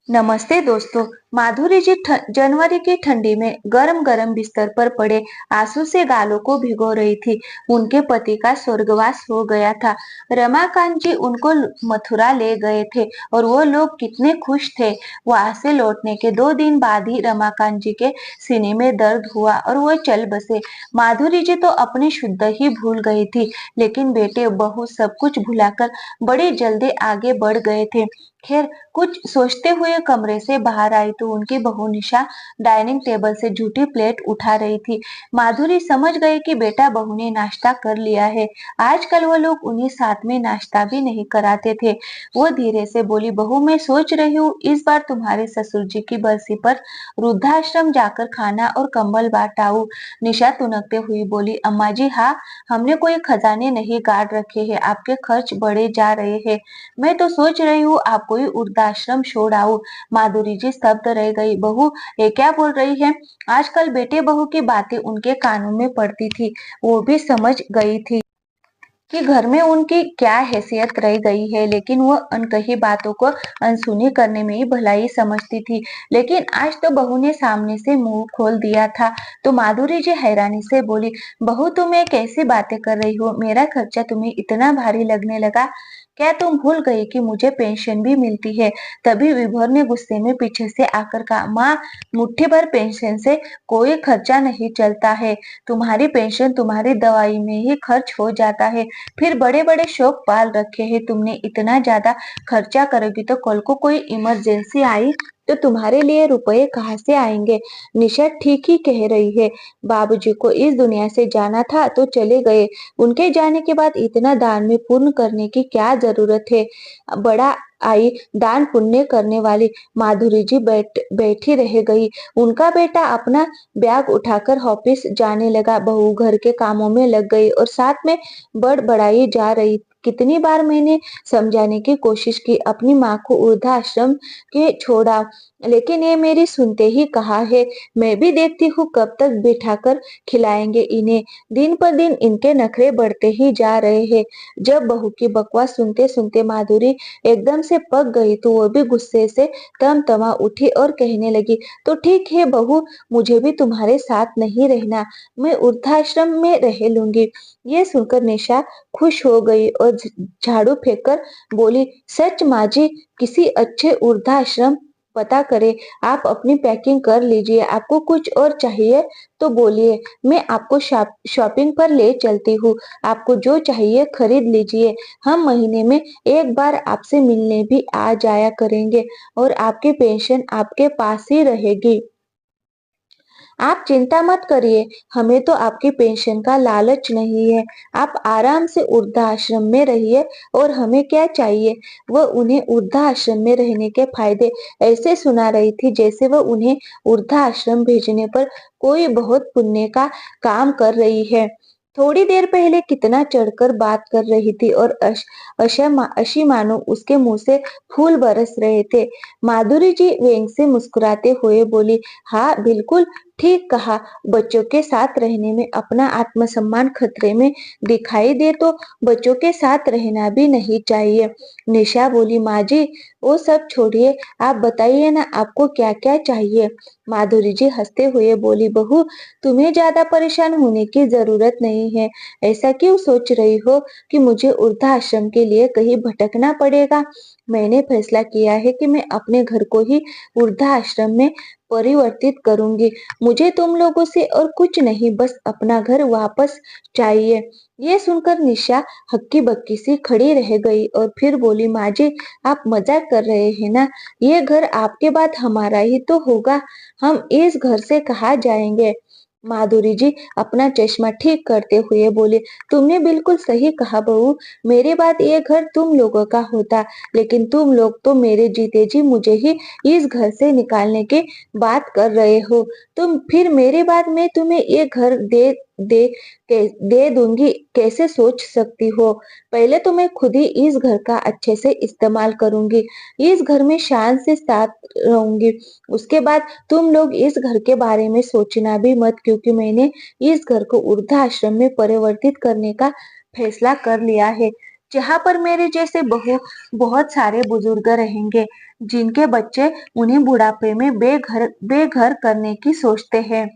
नमस्ते दोस्तों। माधुरी जी जनवरी की ठंडी में गरम गरम बिस्तर पर पड़े आंसू से गालों को भिगो रही थी। उनके पति का स्वर्गवास हो गया था। रमाकांत जी उनको मथुरा ले गए थे और वो लोग कितने खुश थे। वहां से लौटने के 2 दिन बाद ही रमाकांत जी के सीने में दर्द हुआ और वो चल बसे। माधुरी जी तो अपनी शुद्ध ही भूल गई थी, लेकिन बेटे बहू सब कुछ भुलाकर बड़ी जल्दी आगे बढ़ गए थे। खैर, कुछ सोचते हुए कमरे से बाहर आई तो उनकी बहू निशा डाइनिंग टेबल से जूठी प्लेट उठा रही थी। माधुरी समझ गई कि बेटा बहू ने नाश्ता कर लिया है। आजकल वो लोग उन्हें साथ में नाश्ता भी नहीं कराते थे। वो धीरे से बोली, बहू मैं सोच रही हूँ इस बार तुम्हारे ससुर जी की बरसी पर वृद्धाश्रम जाकर खाना और कंबल बांट आऊं। निशा तुनकते हुई बोली, अम्मा जी हाँ, हमने कोई खजाने नहीं गाड़ रखे हैं, आपके खर्च बढ़े जा रहे हैं। मैं तो सोच रही हूँ आपको ही वृद्धाश्रम छोड़ आऊं। माधुरी जी स्तब्ध रह गई। बहू ये क्या बोल रही है? आजकल बेटे बहू की बातें उनके कानों में पड़ती थी। वो भी समझ गई थी कि घर में उनकी क्या हैसियत रह गई है, लेकिन वो अनकही बातों को अनसुनी करने में ही भलाई समझती थी। लेकिन आज तो बहू ने सामने से मुंह खोल दिया था। तो माधुरी जी हैरानी से बोली, बहू तुम ये कैसी बातें कर रही हो? मेरा खर्चा तुम्हें इतना भारी लगने लगा? क्या तुम भूल गई कि मुझे पेंशन भी मिलती है? तभी विभोर ने गुस्से में पीछे से आकर कहा, माँ, मुट्ठी भर पेंशन से कोई खर्चा नहीं चलता है। तुम्हारी पेंशन तुम्हारी दवाई में ही खर्च हो जाता है। फिर बड़े बड़े शौक पाल रखे हैं तुमने। इतना ज्यादा खर्चा करोगी तो कल को कोई इमरजेंसी आई तो तुम्हारे लिए रुपए कहाँ से आएंगे? निशा ठीक ही कह रही है। बाबूजी को इस दुनिया से जाना था तो चले गए। उनके जाने के बाद इतना दान में पूर्ण करने की क्या जरूरत है? बड़ा आई दान पुण्य करने वाली। माधुरी जी बैठी रह गई। उनका बेटा अपना बैग उठाकर ऑफिस जाने लगा। बहू घर के कामों में लग गई और साथ में बड़बड़ाई जा रही। कितनी बार मैंने समझाने की कोशिश की अपनी माँ को वृद्धाश्रम के छोड़ा, लेकिन ये मेरी सुनते ही कहा है। मैं भी देखती हूँ कब तक बिठाकर खिलाएंगे इन्हें। दिन पर दिन इनके नखरे बढ़ते ही जा रहे हैं। जब बहू की बकवास सुनते सुनते माधुरी एकदम से पक गई तो वो भी गुस्से से तमा उठी और कहने लगी, तो ठीक है बहू, मुझे भी तुम्हारे साथ नहीं रहना, मैं वृद्धाश्रम में रह लूंगी। ये सुनकर निशा खुश हो गई और झाड़ू फेंककर बोली, सच माँ जी, किसी अच्छे वृद्धाश्रम पता करें। आप अपनी पैकिंग कर लीजिए। आपको कुछ और चाहिए तो बोलिए, मैं आपको शॉपिंग पर ले चलती हूँ। आपको जो चाहिए खरीद लीजिए। हम महीने में एक बार आपसे मिलने भी आ जाया करेंगे और आपकी पेंशन आपके पास ही रहेगी। आप चिंता मत करिए, हमें तो आपकी पेंशन का लालच नहीं है। आप आराम से वृद्धाश्रम में रहिए और हमें क्या चाहिए? वह उन्हें वृद्धाश्रम में रहने के फायदे ऐसे सुना रही थी जैसे वह उन्हें वृद्धाश्रम भेजने पर कोई बहुत पुण्य का काम कर रही है। थोड़ी देर पहले कितना चढ़कर बात कर रही थी और अशी मानो उसके मुंह से फूल बरस रहे थे। माधुरी जी व्यंग से मुस्कुराते हुए बोली, हाँ बिल्कुल ठीक कहा। बच्चों के साथ रहने में अपना आत्मसम्मान खतरे में दिखाई दे तो बच्चों के साथ रहना भी नहीं चाहिए। निशा बोली, माँ जी वो सब छोड़िए, आप बताइए ना आपको क्या क्या चाहिए? माधुरी जी हंसते हुए बोली, बहू तुम्हें ज्यादा परेशान होने की जरूरत नहीं है। ऐसा क्यों सोच रही हो कि मुझे वृद्धाश्रम के लिए कहीं भटकना पड़ेगा? मैंने फैसला किया है कि मैं अपने घर को ही वृद्धाश्रम में परिवर्तित करूंगी। मुझे तुम लोगों से और कुछ नहीं, बस अपना घर वापस चाहिए। ये सुनकर निशा हक्की बक्की सी खड़ी रह गई और फिर बोली, माँ जी आप मजाक कर रहे हैं ना? ये घर आपके बाद हमारा ही तो होगा। हम इस घर से कहाँ जाएंगे? माधुरी जी अपना चश्मा ठीक करते हुए बोले, तुमने बिल्कुल सही कहा बहू। मेरे बाद ये घर तुम लोगों का होता, लेकिन तुम लोग तो मेरे जीते जी मुझे ही इस घर से निकालने की बात कर रहे हो। तुम फिर मेरे बाद में तुम्हें ये घर दे दे दूंगी कैसे सोच सकती हो? पहले तो मैं खुद ही इस घर का अच्छे से इस्तेमाल करूंगी, इस घर में शान से साथ रहूंगी। उसके बाद तुम लोग इस घर के बारे में सोचना भी मत, क्योंकि मैंने इस घर को वृद्धाश्रम में परिवर्तित करने का फैसला कर लिया है, जहाँ पर मेरे जैसे बहुत सारे बुजुर्ग रहेंगे। जिनके बच्चे उन्हें बुढ़ापे में बेघर करने की सोचते हैं।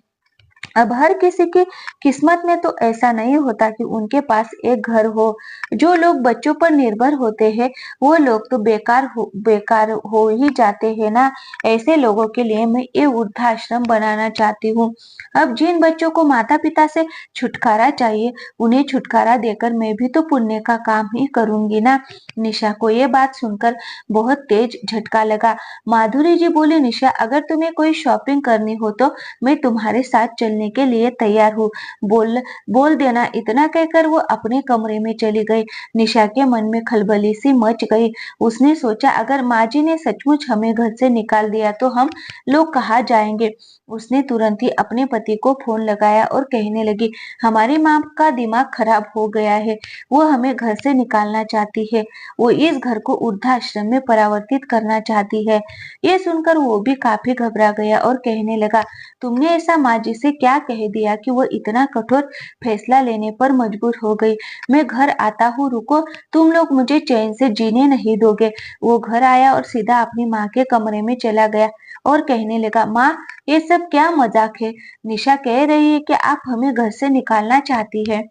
अब हर किसी की किस्मत में तो ऐसा नहीं होता कि उनके पास एक घर हो। जो लोग बच्चों पर निर्भर होते हैं, वो लोग तो बेकार हो ही जाते हैं ना। ऐसे लोगों के लिए मैं ये वृद्धाश्रम बनाना चाहती हूँ। अब जिन बच्चों को माता पिता से छुटकारा चाहिए, उन्हें छुटकारा देकर मैं भी तो पुण्य का काम ही करूंगी ना। निशा को ये बात सुनकर बहुत तेज झटका लगा। माधुरी जी बोली, निशा, अगर तुम्हें कोई शॉपिंग करनी हो तो मैं तुम्हारे साथ चलने के लिए तैयार हूँ। बोल बोल देना, इतना कहकर वो अपने कमरे में चली गई। निशा के मन में खलबली सी मच गई। उसने सोचा, अगर माँ जी ने सचमुच हमें घर से निकाल दिया तो हम लोग कहाँ जाएंगे। उसने तुरंत ही अपने पति को फोन लगाया और कहने लगी, हमारी माँ का दिमाग खराब हो गया है, वो हमें घर से निकालना चाहती है। वो इस घर को वृद्धाश्रम में परिवर्तित करना चाहती है। ये सुनकर वो भी काफी घबरा गया और कहने लगा, तुमने ऐसा माँ जी से क्या कह दिया कि वो इतना कठोर फैसला लेने पर मजबूर हो गई। मैं घर आता हूँ, रुको, तुम लोग मुझे चैन से जीने नहीं दोगे। वो घर आया और सीधा अपनी माँ के कमरे में चला गया और कहने लगा, माँ, ये सब क्या मजाक है। निशा कह रही है कि आप हमें घर से निकालना चाहती है।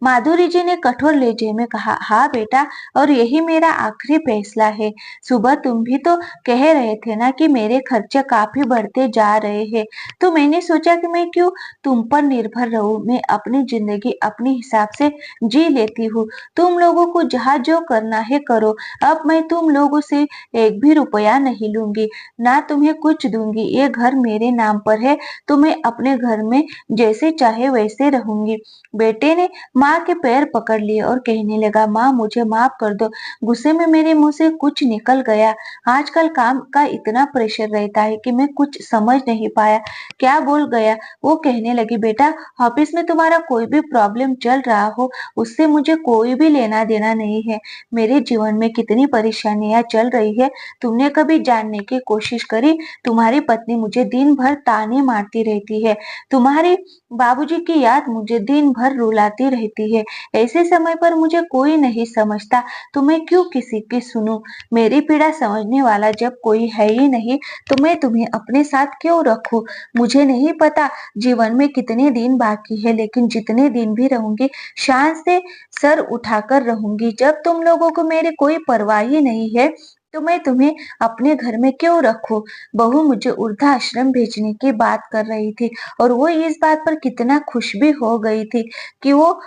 माधुरी जी ने कठोर लहजे में कहा, हाँ बेटा, और यही मेरा आखिरी फैसला है। सुबह तुम भी तो कह रहे थे ना कि मेरे खर्चे काफी बढ़ते जा रहे हैं, तो मैंने सोचा कि मैं क्यों तुम पर निर्भर रहूं। मैं अपनी जिंदगी अपने हिसाब से जी लेती हूँ। तुम लोगों को जहाँ जो करना है करो। अब मैं तुम लोगों से एक भी रुपया नहीं लूंगी, ना तुम्हें कुछ दूंगी। ये घर मेरे नाम पर है, तो मैं अपने घर में जैसे चाहे वैसे रहूंगी। बेटे ने माँ के पैर पकड़ लिए और कहने लगा, माँ, मुझे माफ कर दो, गुस्से में मेरे मुंह से कुछ निकल गया। आजकल काम का इतना प्रेशर रहता है कि मैं कुछ समझ नहीं पाया क्या बोल गया। वो कहने लगी, बेटा, ऑफिस में तुम्हारा कोई भी प्रॉब्लम चल रहा हो, उससे मुझे कोई भी लेना देना नहीं है। मेरे जीवन में कितनी परेशानियां चल रही है, तुमने कभी जानने की कोशिश करी। तुम्हारी पत्नी मुझे दिन भर ताने मारती रहती है, तुम्हारी बाबूजी की याद मुझे दिन भर रुलाती रहती है। ऐसे समय पर मुझे कोई नहीं समझता, तो मैं क्यों किसी की सुनूं। मेरी पीड़ा समझने वाला जब कोई है ही नहीं, तो मैं तुम्हें अपने साथ क्यों रखूं। मुझे नहीं पता जीवन में कितने दिन बाकी है, लेकिन जितने दिन भी रहूंगी, शान से सर उठाकर रहूंगी। जब तुम लोगों को मेरी कोई परवाह ही नहीं है, तो मैं तुम्हें अपने घर में क्यों रखूं। बहू मुझे वृद्धाश्रम भेजने की बात कर रही थी, और वो इस बात पर कितना खुश भी हो गई थी कि वो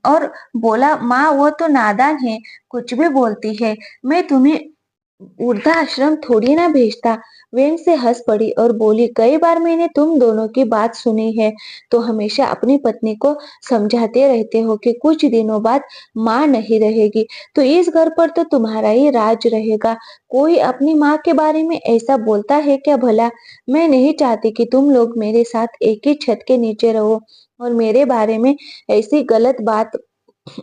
और बोला, माँ, वो तो नादान है, कुछ भी बोलती है, मैं तुम्हें वृद्धाश्रम थोड़ी ना भेजता। व्यंग से हंस पड़ी और बोली, कई बार मैंने तुम दोनों की बात सुनी है, तो हमेशा अपनी पत्नी को समझाते रहते हो कि कुछ दिनों बाद माँ नहीं रहेगी, तो इस घर पर तो तुम्हारा ही राज रहेगा। कोई अपनी माँ के बारे में ऐसा बोलता है क्या भला। मैं नहीं चाहती कि तुम लोग मेरे साथ एक ही छत के नीचे रहो और मेरे बारे में ऐसी गलत बात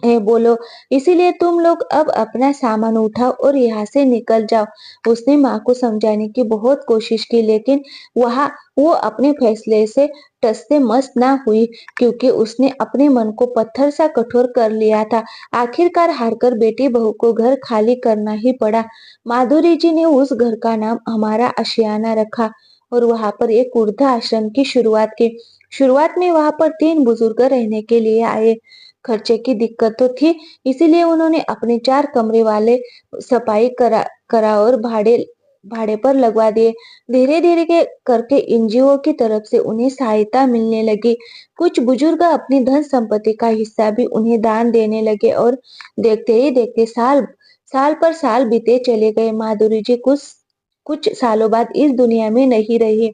बोलो। इसीलिए तुम लोग अब अपना सामान उठाओ और यहाँ से निकल जाओ। उसने माँ को समझाने की बहुत कोशिश की, लेकिन वहाँ वो अपने फैसले से टस से मस ना हुई, क्योंकि उसने अपने मन को पत्थर सा कठोर कर लिया था। आखिरकार हारकर बेटी बहू को घर खाली करना ही पड़ा। माधुरी जी ने उस घर का नाम हमारा आशियाना रखा और वहां पर एक वृद्धा आश्रम की शुरुआत की। शुरुआत में वहां पर 3 बुजुर्ग रहने के लिए आए। खर्चे की दिक्कत तो थी, इसीलिए उन्होंने अपने 4 कमरे वाले सफाई करा और भाड़े पर लगवा दिए। धीरे धीरे के करके एनजीओ की तरफ से उन्हें सहायता मिलने लगी। कुछ बुजुर्ग अपनी धन संपत्ति का हिस्सा भी उन्हें दान देने लगे और देखते ही देखते साल साल पर साल बीते चले गए। माधुरी जी कुछ कुछ सालों बाद इस दुनिया में नहीं रही,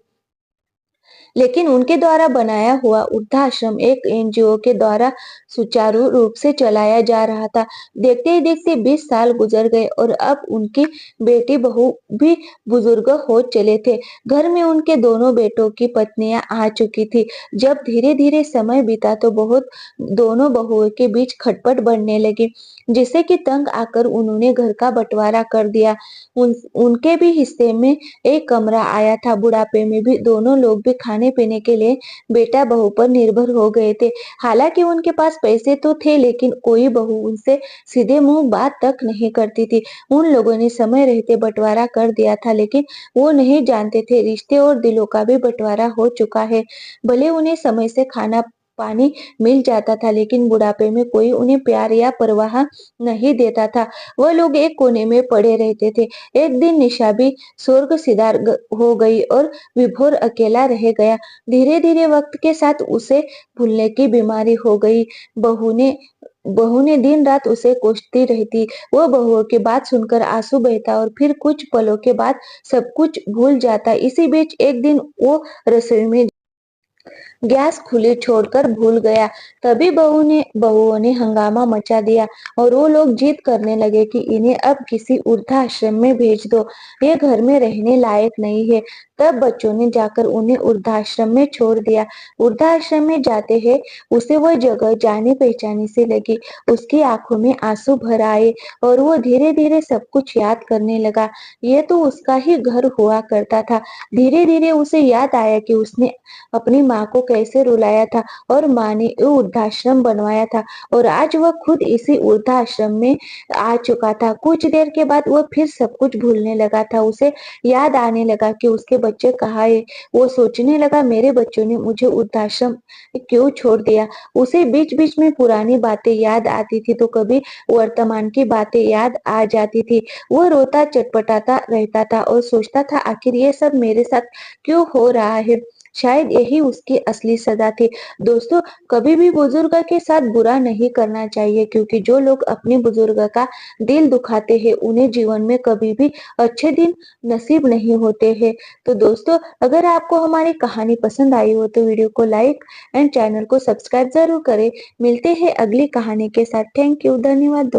लेकिन उनके द्वारा बनाया हुआ वृद्धाश्रम एक एनजीओ के द्वारा सुचारू रूप से चलाया जा रहा था। देखते ही देखते 20 साल गुजर गए और अब उनकी बेटी बहू भी बुजुर्ग हो चले थे। घर में उनके दोनों बेटों की पत्नियां आ चुकी थी। जब धीरे धीरे समय बीता तो बहुत दोनों बहुओं के बीच खटपट बढ़ने लगी, जिससे कि तंग आकर उन्होंने घर का बंटवारा कर दिया। उनके भी हिस्से में एक कमरा आया था। बुढ़ापे में भी दोनों लोग भी खाने खाने पीने के लिए बेटा बहू पर निर्भर हो गए थे। हालांकि उनके पास पैसे तो थे, लेकिन कोई बहू उनसे सीधे मुंह बात तक नहीं करती थी। उन लोगों ने समय रहते बंटवारा कर दिया था, लेकिन वो नहीं जानते थे रिश्ते और दिलों का भी बंटवारा हो चुका है। भले उन्हें समय से खाना पानी मिल जाता था, लेकिन बुढ़ापे में कोई उन्हें प्यार या परवाह नहीं देता था। वह लोग एक कोने में पड़े रहते थे। एक दिन निशा भी स्वर्ग सिधार हो गई और विभोर अकेला रह गया। धीरे धीरे वक्त के साथ उसे भूलने की बीमारी हो गई। बहू ने बहू ने दिन रात उसे कोसती रहती। वो बहुओं की बात सुनकर आंसू बहता और फिर कुछ पलों के बाद सब कुछ भूल जाता। इसी बीच एक दिन वो रसोई में गैस खुली छोड़कर भूल गया। तभी बहुओं ने हंगामा मचा दिया और वो लोग जिद करने लगे कि इन्हें अब किसी वृद्धाश्रम में भेज दो, ये घर में रहने लायक नहीं है। तब बच्चों ने जाकर उन्हें वृद्धाश्रम में छोड़ दिया। वृद्धाश्रम में जाते ही उसे वह जगह जानी पहचानी सी लगी। उसकी आंखों में आंसू भर आए और वो धीरे धीरे सब कुछ याद करने लगा। ये तो उसका ही घर हुआ करता था। धीरे धीरे उसे याद आया कि उसने अपनी माँ को कैसे रुलाया था और माँ ने वो वृद्धाश्रम बनवाया था, और आज वह खुद इसी वृद्धाश्रम में आ चुका था। कुछ देर के बाद वह फिर सब कुछ भूलने लगा था। उसे याद आने लगा कि उसके बच्चे कहाँ है। वो सोचने लगा, मेरे बच्चों ने मुझे वृद्धाश्रम क्यों छोड़ दिया। उसे बीच बीच में पुरानी बातें याद आती थी, तो कभी वर्तमान की बातें याद आ जाती थी। वह रोता चटपटाता रहता था और सोचता था, आखिर ये सब मेरे साथ क्यों हो रहा है। शायद यही उसकी असली सजा थी। दोस्तों, कभी भी बुजुर्ग के साथ बुरा नहीं करना चाहिए, क्योंकि जो लोग अपने बुजुर्ग का दिल दुखाते हैं उन्हें जीवन में कभी भी अच्छे दिन नसीब नहीं होते हैं। तो दोस्तों, अगर आपको हमारी कहानी पसंद आई हो तो वीडियो को लाइक एंड चैनल को सब्सक्राइब जरूर करें। मिलते हैं अगली कहानी के साथ। थैंक यू, धन्यवाद।